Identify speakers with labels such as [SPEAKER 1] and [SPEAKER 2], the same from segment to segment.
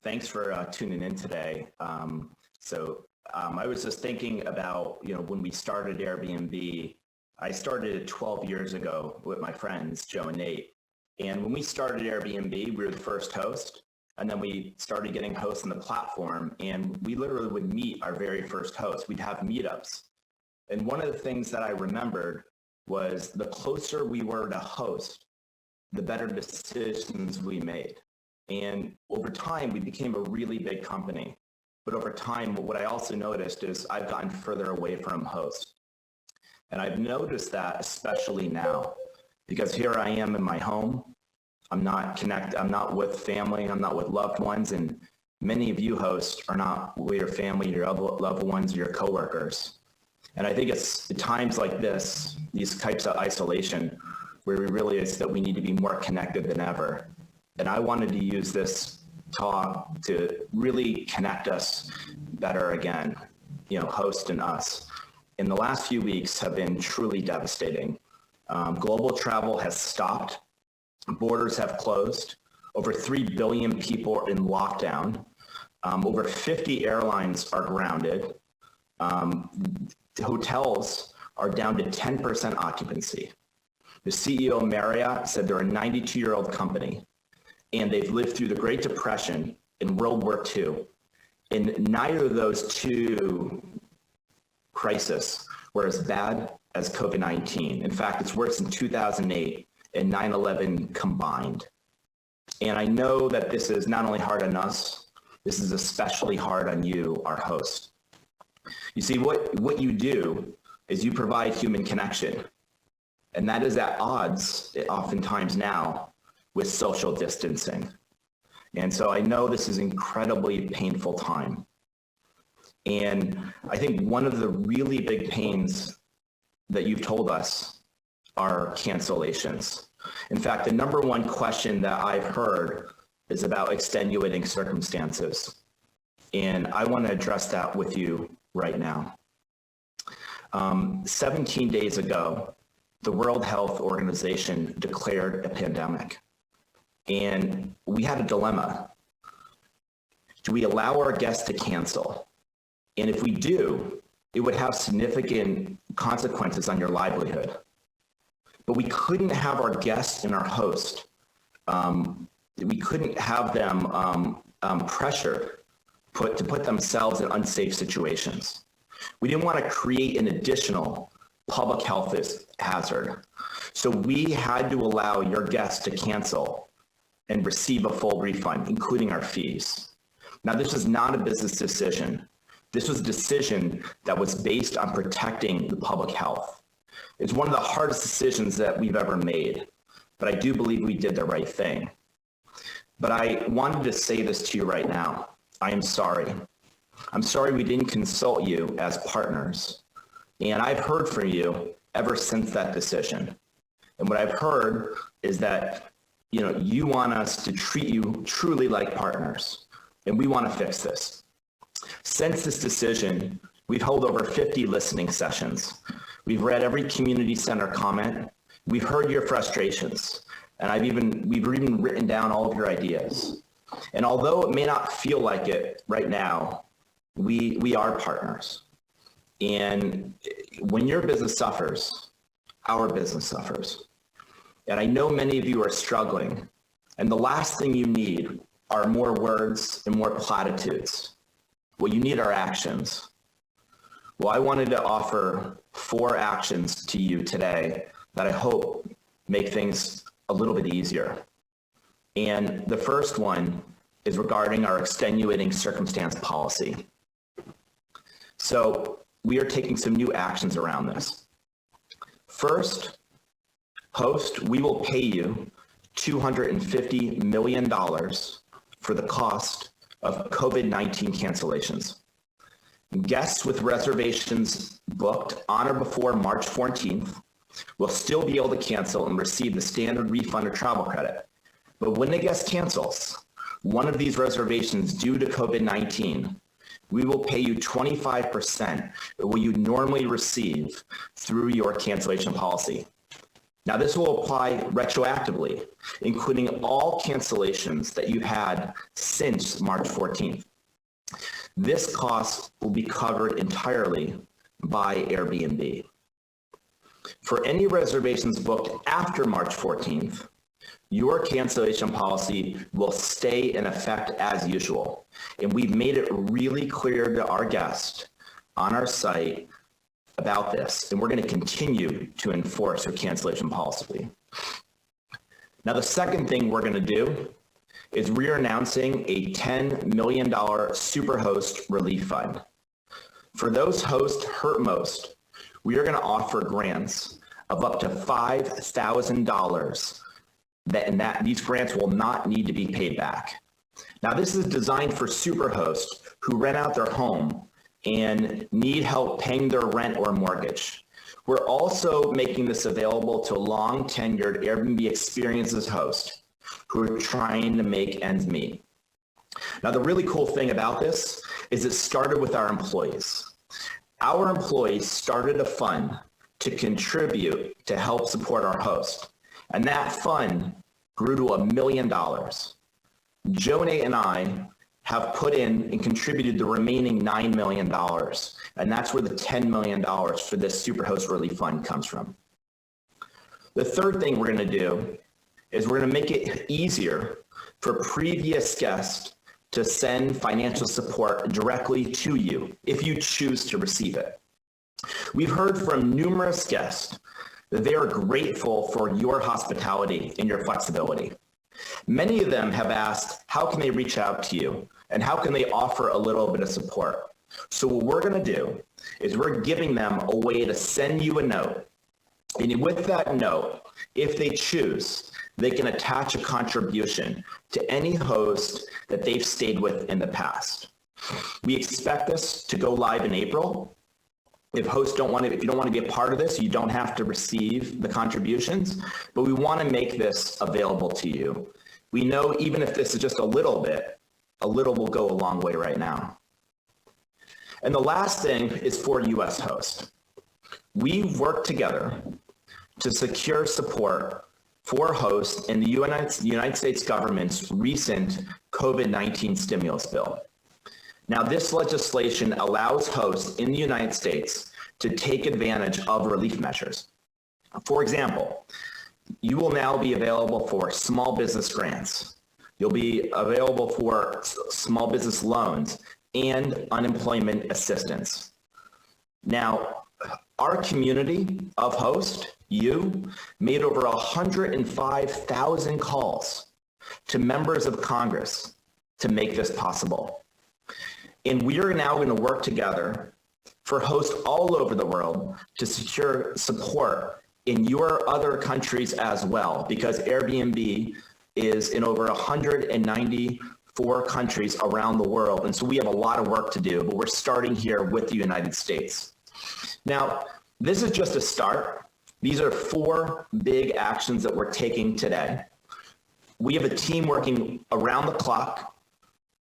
[SPEAKER 1] Thanks for tuning in today. I was just thinking about, when we started Airbnb, I started it 12 years ago with my friends, Joe and Nate. And when we started Airbnb, we were the first host. And then we started getting hosts on the platform. And we literally would meet our very first host. We'd have meetups. And one of the things that I remembered was the closer we were to host, the better decisions we made. And over time, we became a really big company. But over time, what I also noticed is I've gotten further away from host. And I've noticed that especially now, because here I am in my home. I'm not connected. I'm not with family. I'm not with loved ones. And many of you hosts are not with your family, your loved ones, or your coworkers. And I think it's at times like this, these types of isolation, where we realize that we need to be more connected than ever. And I wanted to use this talk to really connect us better again, host and us. And the last few weeks have been truly devastating. Global travel has stopped. Borders have closed. Over 3 billion people are in lockdown. Over 50 airlines are grounded. Hotels are down to 10% occupancy. The CEO of Marriott said they're a 92-year-old company, and they've lived through the Great Depression and World War II. And neither of those two crises were as bad as COVID-19. In fact, it's worse than 2008 and 9/11 combined. And I know that this is not only hard on us, this is especially hard on you, our host. You see, what you do is you provide human connection. And that is at odds, oftentimes now, with social distancing. And so I know this is incredibly painful time. And I think one of the really big pains that you've told us are cancellations. In fact, the number one question that I've heard is about extenuating circumstances. And I want to address that with you right now. 17 days ago, the World Health Organization declared a pandemic. And we had a dilemma. Do we allow our guests to cancel? And if we do, it would have significant consequences on your livelihood. But we couldn't have our guests and our host, we couldn't have them pressured to put themselves in unsafe situations. We didn't want to create an additional public health hazard. So we had to allow your guests to cancel and receive a full refund, including our fees. Now, this was not a business decision. This was a decision that was based on protecting the public health. It's one of the hardest decisions that we've ever made, but I do believe we did the right thing. But I wanted to say this to you right now. I am sorry. I'm sorry we didn't consult you as partners. And I've heard from you ever since that decision. And what I've heard is that, you want us to treat you truly like partners. And we want to fix this. Since this decision, we've held over 50 listening sessions. We've read every community center comment. We've heard your frustrations. And we've even written down all of your ideas. And although it may not feel like it right now, we are partners. And when your business suffers, our business suffers. And I know many of you are struggling. And the last thing you need are more words and more platitudes. What you need are actions. Well, I wanted to offer 4 actions to you today that I hope make things a little bit easier. And the first one is regarding our extenuating circumstance policy. So we are taking some new actions around this. First, host, we will pay you $250 million for the cost of COVID-19 cancellations. Guests with reservations booked on or before March 14th will still be able to cancel and receive the standard refund or travel credit. But when a guest cancels one of these reservations due to COVID-19, we will pay you 25% of what you normally receive through your cancellation policy. Now, this will apply retroactively, including all cancellations that you had since March 14th. This cost will be covered entirely by Airbnb. For any reservations booked after March 14th, your cancellation policy will stay in effect as usual. And we've made it really clear to our guests on our site about this, and we're going to continue to enforce your cancellation policy. Now, the second thing we're going to do is we're announcing a $10 million Superhost relief fund. For those hosts hurt most, we are going to offer grants of up to $5,000 and these grants will not need to be paid back. Now, this is designed for superhosts who rent out their home and need help paying their rent or mortgage. We're also making this available to long-tenured Airbnb experiences hosts who are trying to make ends meet. Now, the really cool thing about this is it started with our employees. Our employees started a fund to contribute to help support our host, and that fund grew to $1 million. Jonah and I have put in and contributed the remaining $9 million, and that's where the $10 million for this Superhost Relief Fund comes from. The third thing we're going to do is we're going to make it easier for previous guests to send financial support directly to you if you choose to receive it. We've heard from numerous guests that they are grateful for your hospitality and your flexibility. Many of them have asked, how can they reach out to you and how can they offer a little bit of support? So what we're going to do is we're giving them a way to send you a note. And with that note, if they choose, they can attach a contribution to any host that they've stayed with in the past. We expect this to go live in April. If you don't want to be a part of this, you don't have to receive the contributions, but we want to make this available to you. We know even if this is just a little will go a long way right now. And the last thing is for US hosts. We've worked together to secure support for hosts in the United States government's recent COVID-19 stimulus bill. Now, this legislation allows hosts in the United States to take advantage of relief measures. For example, you will now be available for small business grants. You'll be available for small business loans and unemployment assistance. Now, our community of hosts, you, made over 105,000 calls to members of Congress to make this possible. And we are now going to work together for hosts all over the world to secure support in your other countries as well, because Airbnb is in over 194 countries around the world. And so we have a lot of work to do, but we're starting here with the United States. Now, this is just a start. These are 4 big actions that we're taking today. We have a team working around the clock,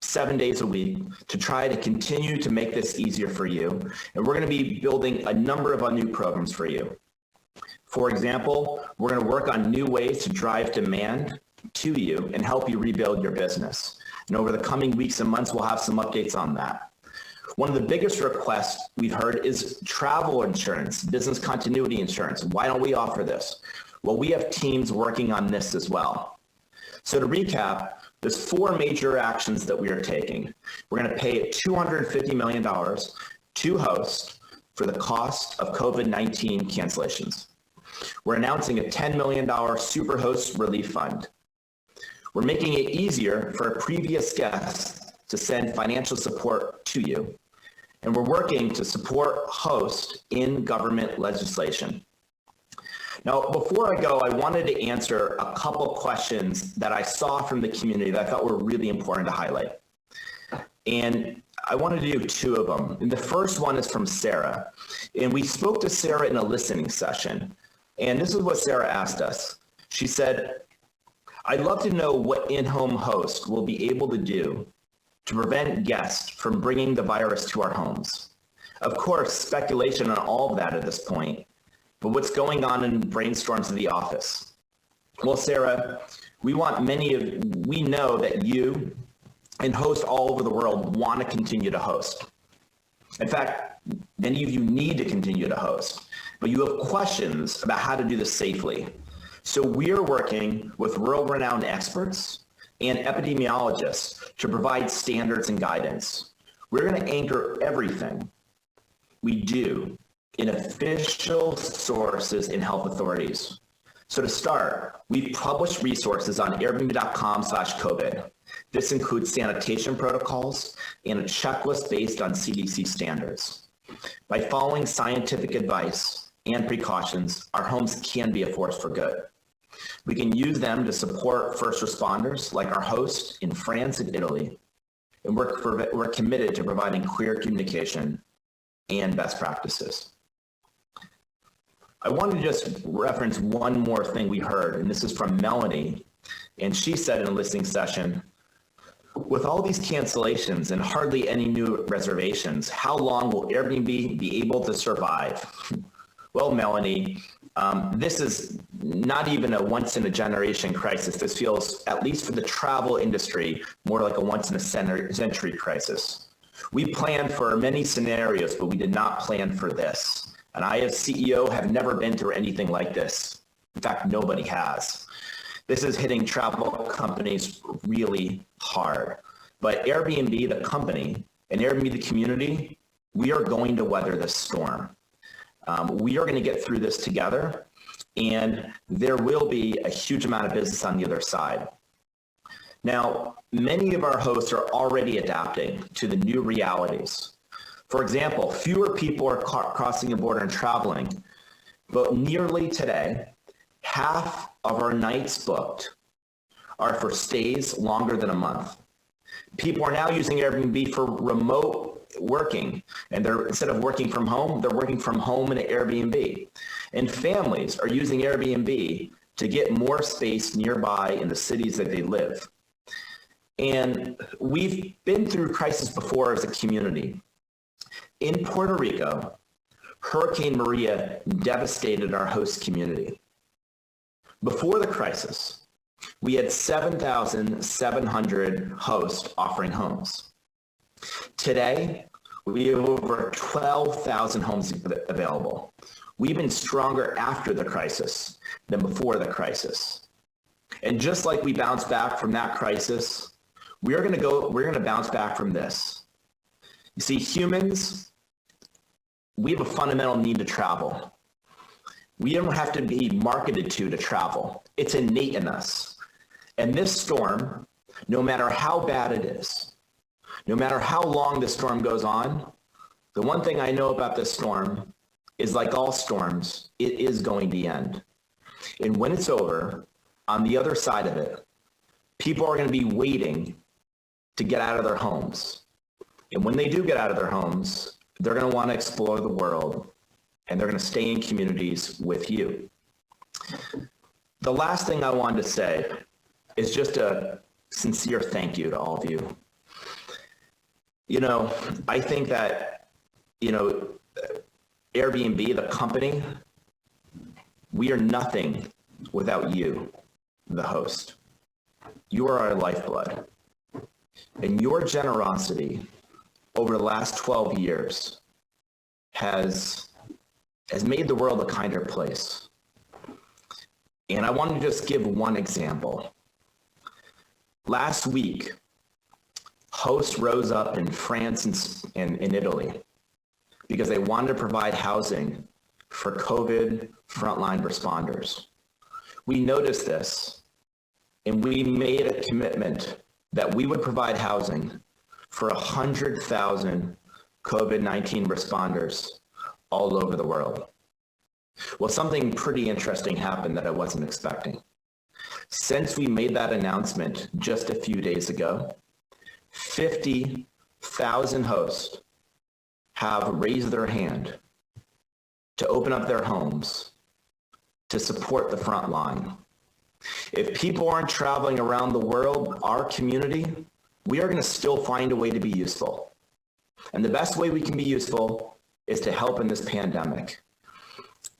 [SPEAKER 1] 7 days a week, to try to continue to make this easier for you. And we're going to be building a number of new programs for you. For example, we're going to work on new ways to drive demand to you and help you rebuild your business. And over the coming weeks and months, we'll have some updates on that. One of the biggest requests we've heard is travel insurance, business continuity insurance. Why don't we offer this? Well, we have teams working on this as well. So to recap, there's 4 major actions that we are taking. We're going to pay $250 million to hosts for the cost of COVID-19 cancellations. We're announcing a $10 million Superhost Relief Fund. We're making it easier for previous guests to send financial support to you. And we're working to support hosts in government legislation. Now, before I go, I wanted to answer a couple questions that I saw from the community that I thought were really important to highlight. And I wanted to do 2 of them. And the first one is from Sarah. And we spoke to Sarah in a listening session. And this is what Sarah asked us. She said, I'd love to know what in-home host will be able to do to prevent guests from bringing the virus to our homes. Of course, speculation on all of that at this point, but what's going on in brainstorms in the office? Well, Sarah, we know that you and hosts all over the world want to continue to host. In fact, many of you need to continue to host, but you have questions about how to do this safely. So we're working with world-renowned experts and epidemiologists to provide standards and guidance. We're going to anchor everything we do in official sources and health authorities. So to start, we've published resources on airbnb.com/COVID. This includes sanitation protocols and a checklist based on CDC standards. By following scientific advice and precautions, our homes can be a force for good. We can use them to support first responders like our hosts in France and Italy. And we're committed to providing clear communication and best practices. I want to just reference one more thing we heard, and this is from Melanie. And she said in a listening session, with all these cancellations and hardly any new reservations, how long will Airbnb be able to survive? Well, Melanie, this is not even a once-in-a-generation crisis. This feels, at least for the travel industry, more like a once-in-a-century crisis. We planned for many scenarios, but we did not plan for this. And I, as CEO, have never been through anything like this. In fact, nobody has. This is hitting travel companies really hard. But Airbnb, the company, and Airbnb, the community, we are going to weather this storm. We are going to get through this together, and there will be a huge amount of business on the other side. Now, many of our hosts are already adapting to the new realities. For example, fewer people are crossing the border and traveling, but nearly today, half of our nights booked are for stays longer than a month. People are now using Airbnb for remote working, and instead of working from home, they're working from home in an Airbnb. And families are using Airbnb to get more space nearby in the cities that they live. And we've been through crisis before as a community. In Puerto Rico, Hurricane Maria devastated our host community. Before the crisis, we had 7,700 hosts offering homes. Today, we have over 12,000 homes available. We've been stronger after the crisis than before the crisis. And just like we bounced back from that crisis, we're going to bounce back from this. You see, humans, we have a fundamental need to travel. We don't have to be marketed to travel. It's innate in us. And this storm, no matter how bad it is, no matter how long the storm goes on, the one thing I know about this storm is, like all storms, it is going to end. And when it's over, on the other side of it, people are going to be waiting to get out of their homes. And when they do get out of their homes, they're going to want to explore the world, and they're going to stay in communities with you. The last thing I wanted to say is just a sincere thank you to all of you. You know, I think that, Airbnb, the company, we are nothing without you, the host. You are our lifeblood. And your generosity over the last 12 years has made the world a kinder place. And I want to just give one example. Last week, hosts rose up in France and in Italy because they wanted to provide housing for COVID frontline responders. We noticed this, and we made a commitment that we would provide housing for 100,000 COVID-19 responders all over the world. Well, something pretty interesting happened that I wasn't expecting. Since we made that announcement just a few days ago, 50,000 hosts have raised their hand to open up their homes to support the front line. If people aren't traveling around the world, our community, we are going to still find a way to be useful. And the best way we can be useful is to help in this pandemic.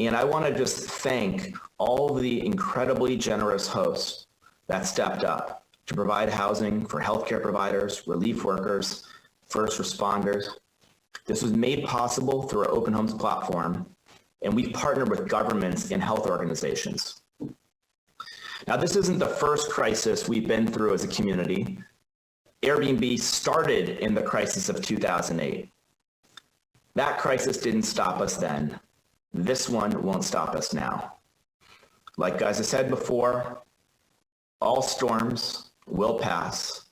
[SPEAKER 1] And I want to just thank all the incredibly generous hosts that stepped up to provide housing for healthcare providers, relief workers, first responders. This was made possible through our Open Homes platform, and we've partnered with governments and health organizations. Now, this isn't the first crisis we've been through as a community. Airbnb started in the crisis of 2008. That crisis didn't stop us then. This one won't stop us now. Like as I said before, all storms will pass.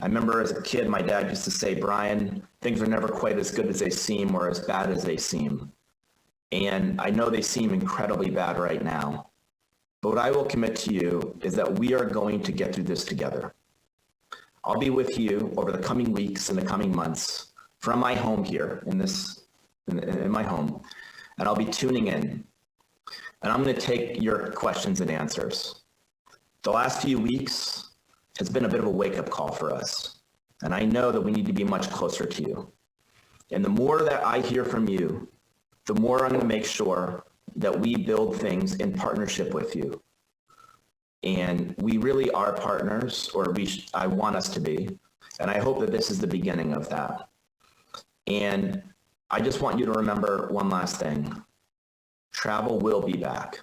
[SPEAKER 1] I remember as a kid, my dad used to say, Brian, things are never quite as good as they seem or as bad as they seem. And I know they seem incredibly bad right now. But what I will commit to you is that we are going to get through this together. I'll be with you over the coming weeks and the coming months from my home here in my home, and I'll be tuning in. And I'm going to take your questions and answers. The last few weeks has been a bit of a wake-up call for us, and I know that we need to be much closer to you. And the more that I hear from you, the more I'm going to make sure that we build things in partnership with you. And we really are partners, or I want us to be. And I hope that this is the beginning of that. And I just want you to remember one last thing. Travel will be back.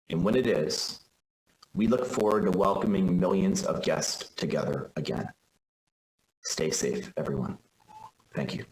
[SPEAKER 1] And when it is, we look forward to welcoming millions of guests together again. Stay safe, everyone. Thank you.